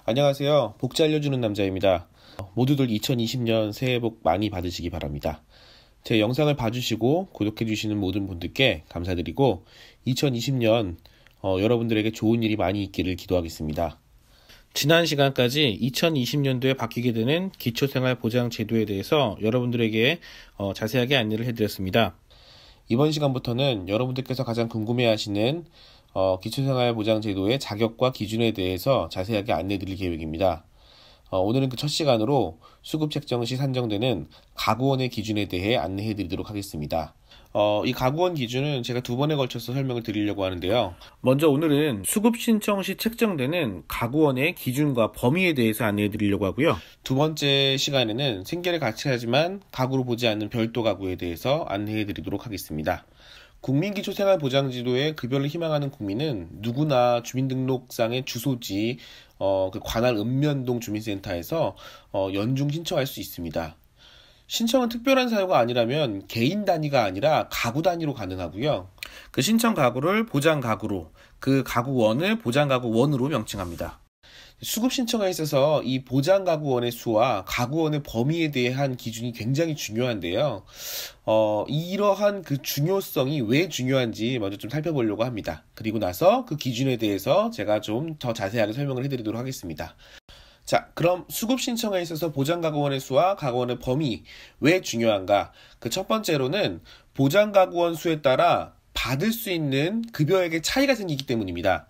안녕하세요. 복지 알려주는 남자입니다. 모두들 2020년 새해 복 많이 받으시기 바랍니다. 제 영상을 봐주시고 구독해주시는 모든 분들께 감사드리고 2020년 여러분들에게 좋은 일이 많이 있기를 기도하겠습니다. 지난 시간까지 2020년도에 바뀌게 되는 기초생활보장제도에 대해서 여러분들에게 자세하게 안내를 해드렸습니다. 이번 시간부터는 여러분들께서 가장 궁금해하시는 기초생활보장제도의 자격과 기준에 대해서 자세하게 안내드릴 계획입니다. 오늘은 그 첫 시간으로 수급 책정 시 산정되는 가구원의 기준에 대해 안내해드리도록 하겠습니다. 이 가구원 기준은 제가 두 번에 걸쳐서 설명을 드리려고 하는데요. 먼저 오늘은 수급 신청 시 책정되는 가구원의 기준과 범위에 대해서 안내해드리려고 하고요. 두 번째 시간에는 생계를 같이 하지만 가구로 보지 않는 별도 가구에 대해서 안내해드리도록 하겠습니다. 국민기초생활보장제도의 급여를 희망하는 국민은 누구나 주민등록상의 주소지 그 관할 읍면동 주민센터에서 연중 신청할 수 있습니다. 신청은 특별한 사유가 아니라면 개인 단위가 아니라 가구 단위로 가능하고요. 그 신청 가구를 보장 가구로, 그 가구원을 보장 가구원으로 명칭합니다. 수급 신청에 있어서 이 보장 가구원의 수와 가구원의 범위에 대한 기준이 굉장히 중요한데요. 이러한 그 중요성이 왜 중요한지 먼저 좀 살펴보려고 합니다. 그리고 나서 그 기준에 대해서 제가 좀 더 자세하게 설명을 해드리도록 하겠습니다. 자, 그럼 수급 신청에 있어서 보장 가구원의 수와 가구원의 범위 왜 중요한가? 그 첫 번째로는 보장 가구원 수에 따라 받을 수 있는 급여액의 차이가 생기기 때문입니다.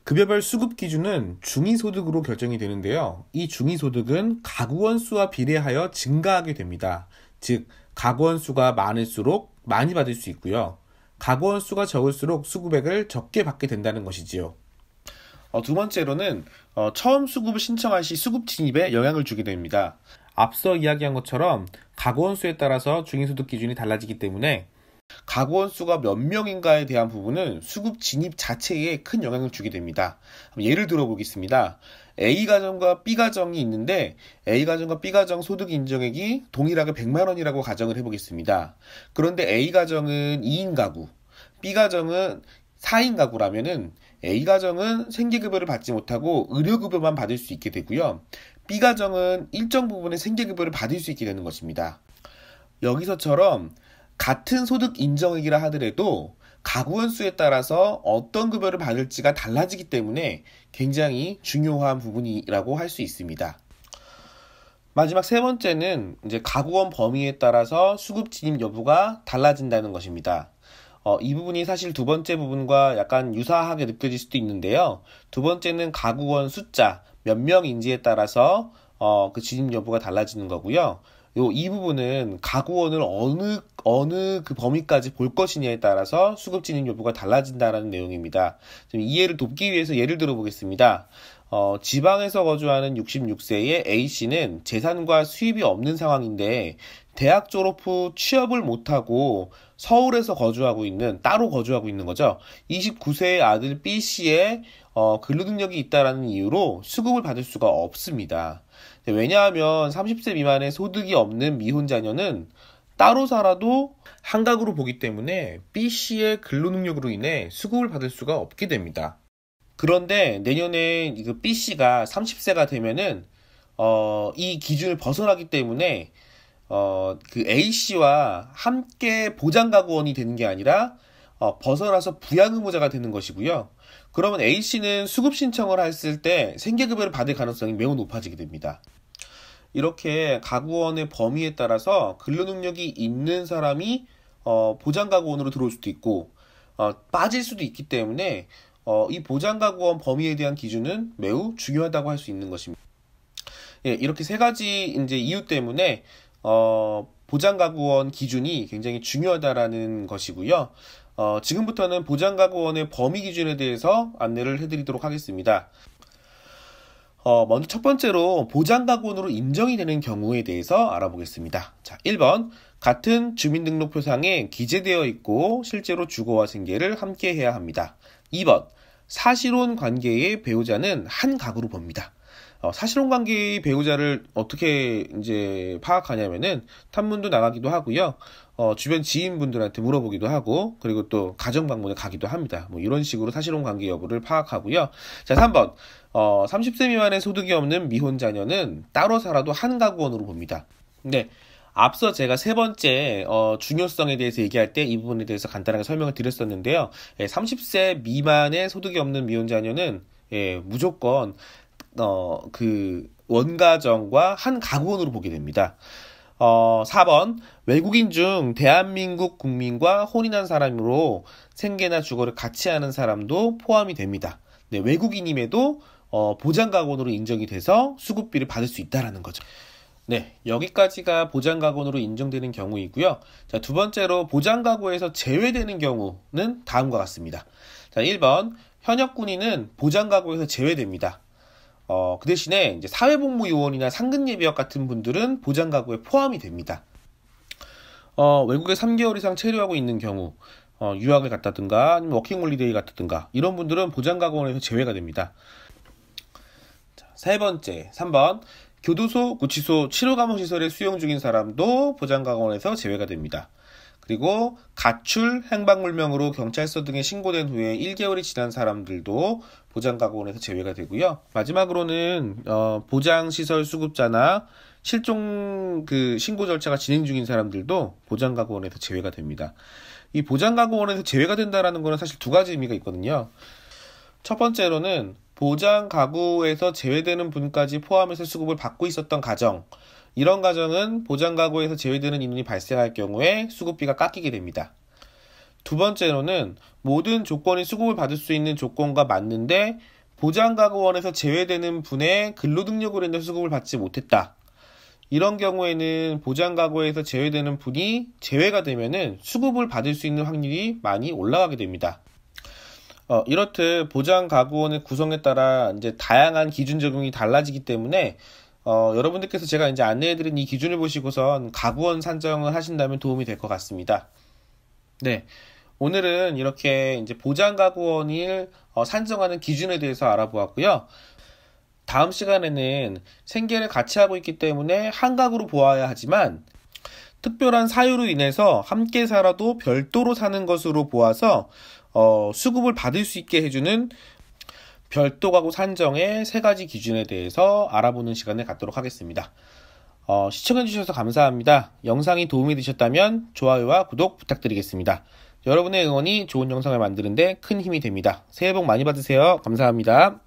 급여별 수급 기준은 중위소득으로 결정이 되는데요. 이 중위소득은 가구원 수와 비례하여 증가하게 됩니다. 즉, 가구원 수가 많을수록 많이 받을 수 있고요. 가구원 수가 적을수록 수급액을 적게 받게 된다는 것이지요. 두 번째로는 처음 수급을 신청할 시 수급 진입에 영향을 주게 됩니다. 앞서 이야기한 것처럼 가구원 수에 따라서 중위소득 기준이 달라지기 때문에 가구원 수가 몇 명인가에 대한 부분은 수급 진입 자체에 큰 영향을 주게 됩니다. 예를 들어 보겠습니다. A가정과 B가정이 있는데 A가정과 B가정 소득 인정액이 동일하게 100만 원이라고 가정을 해보겠습니다. 그런데 A가정은 2인 가구, B가정은 4인 가구라면은 A가정은 생계급여를 받지 못하고 의료급여만 받을 수 있게 되고요. B가정은 일정 부분의 생계급여를 받을 수 있게 되는 것입니다. 여기서처럼 같은 소득 인정액이라 하더라도 가구원 수에 따라서 어떤 급여를 받을지가 달라지기 때문에 굉장히 중요한 부분이라고 할 수 있습니다. 마지막 세 번째는 이제 가구원 범위에 따라서 수급 진입 여부가 달라진다는 것입니다. 이 부분이 사실 두 번째 부분과 약간 유사하게 느껴질 수도 있는데요. 두 번째는 가구원 숫자, 몇 명인지에 따라서 그 진입 여부가 달라지는 거고요. 이 부분은 가구원을 어느 그 범위까지 볼 것이냐에 따라서 수급 진입 여부가 달라진다는 내용입니다. 좀 이해를 돕기 위해서 예를 들어 보겠습니다. 지방에서 거주하는 66세의 A씨는 재산과 수입이 없는 상황인데 대학 졸업 후 취업을 못하고 서울에서 따로 거주하고 있는 거죠. 29세의 아들 B씨의 근로능력이 있다라는 이유로 수급을 받을 수가 없습니다. 왜냐하면 30세 미만의 소득이 없는 미혼자녀는 따로 살아도 한가구로 보기 때문에 B씨의 근로능력으로 인해 수급을 받을 수가 없게 됩니다. 그런데 내년에 그 B씨가 30세가 되면은 이 기준을 벗어나기 때문에 그 A씨와 함께 보장가구원이 되는 게 아니라 벗어나서 부양의무자가 되는 것이고요. 그러면 A씨는 수급 신청을 했을 때 생계급여를 받을 가능성이 매우 높아지게 됩니다. 이렇게 가구원의 범위에 따라서 근로능력이 있는 사람이 보장가구원으로 들어올 수도 있고 빠질 수도 있기 때문에 이 보장가구원 범위에 대한 기준은 매우 중요하다고 할 수 있는 것입니다. 예, 이렇게 세 가지 이제 이유 때문에 보장가구원 기준이 굉장히 중요하다라는 것이고요. 지금부터는 보장가구원의 범위 기준에 대해서 안내를 해드리도록 하겠습니다. 먼저 첫 번째로 보장가구원으로 인정이 되는 경우에 대해서 알아보겠습니다. 자, 1번 같은 주민등록표상에 기재되어 있고 실제로 주거와 생계를 함께 해야 합니다. 2번 사실혼 관계의 배우자는 한 가구로 봅니다. 사실혼관계의 배우자를 어떻게 이제 파악하냐면은 탐문도 나가기도 하고요. 주변 지인분들한테 물어보기도 하고, 그리고 또 가정방문에 가기도 합니다. 뭐 이런 식으로 사실혼관계 여부를 파악하고요. 자, 3번. 30세 미만의 소득이 없는 미혼 자녀는 따로 살아도 한 가구원으로 봅니다. 네. 앞서 제가 세 번째 중요성에 대해서 얘기할 때 이 부분에 대해서 간단하게 설명을 드렸었는데요. 30세 미만의 소득이 없는 미혼 자녀는 무조건 그 원가정과 한 가구원으로 보게 됩니다. 4번 외국인 중 대한민국 국민과 혼인한 사람으로 생계나 주거를 같이 하는 사람도 포함이 됩니다. 네, 외국인임에도 보장가구원으로 인정이 돼서 수급비를 받을 수 있다라는 거죠. 네, 여기까지가 보장가구원으로 인정되는 경우이고요. 자, 두 번째로 보장가구에서 제외되는 경우는 다음과 같습니다. 자, 1번 현역 군인은 보장가구에서 제외됩니다. 그 대신에 이제 사회복무요원이나 상근예비역 같은 분들은 보장가구에 포함이 됩니다. 외국에 3개월 이상 체류하고 있는 경우, 유학을 갔다든가 아니면 워킹홀리데이 갔다든가 이런 분들은 보장가구원에서 제외가 됩니다. 자, 세 번째, 3번 교도소, 구치소, 치료감호시설에 수용 중인 사람도 보장가구원에서 제외가 됩니다. 그리고 가출, 행방불명으로 경찰서 등에 신고된 후에 1개월이 지난 사람들도 보장가구원에서 제외가 되고요. 마지막으로는 보장시설 수급자나 실종 신고 절차가 진행 중인 사람들도 보장가구원에서 제외가 됩니다. 이 보장가구원에서 제외가 된다는 것은 사실 두 가지 의미가 있거든요. 첫 번째로는 보장가구에서 제외되는 분까지 포함해서 수급을 받고 있었던 가정, 이런 가정은 보장가구에서 제외되는 인원이 발생할 경우에 수급비가 깎이게 됩니다. 두 번째로는 모든 조건이 수급을 받을 수 있는 조건과 맞는데 보장가구원에서 제외되는 분의 근로능력으로 인해 수급을 받지 못했다. 이런 경우에는 보장가구에서 제외되는 분이 제외가 되면은 수급을 받을 수 있는 확률이 많이 올라가게 됩니다. 이렇듯 보장가구원의 구성에 따라 이제 다양한 기준 적용이 달라지기 때문에 여러분들께서 제가 이제 안내해드린 이 기준을 보시고선 가구원 산정을 하신다면 도움이 될 것 같습니다. 네. 오늘은 이렇게 이제 보장가구원을 산정하는 기준에 대해서 알아보았고요. 다음 시간에는 생계를 같이 하고 있기 때문에 한 가구로 보아야 하지만 특별한 사유로 인해서 함께 살아도 별도로 사는 것으로 보아서 수급을 받을 수 있게 해주는 별도 가구 산정의 세 가지 기준에 대해서 알아보는 시간을 갖도록 하겠습니다. 시청해주셔서 감사합니다. 영상이 도움이 되셨다면 좋아요와 구독 부탁드리겠습니다. 여러분의 응원이 좋은 영상을 만드는 데 큰 힘이 됩니다. 새해 복 많이 받으세요. 감사합니다.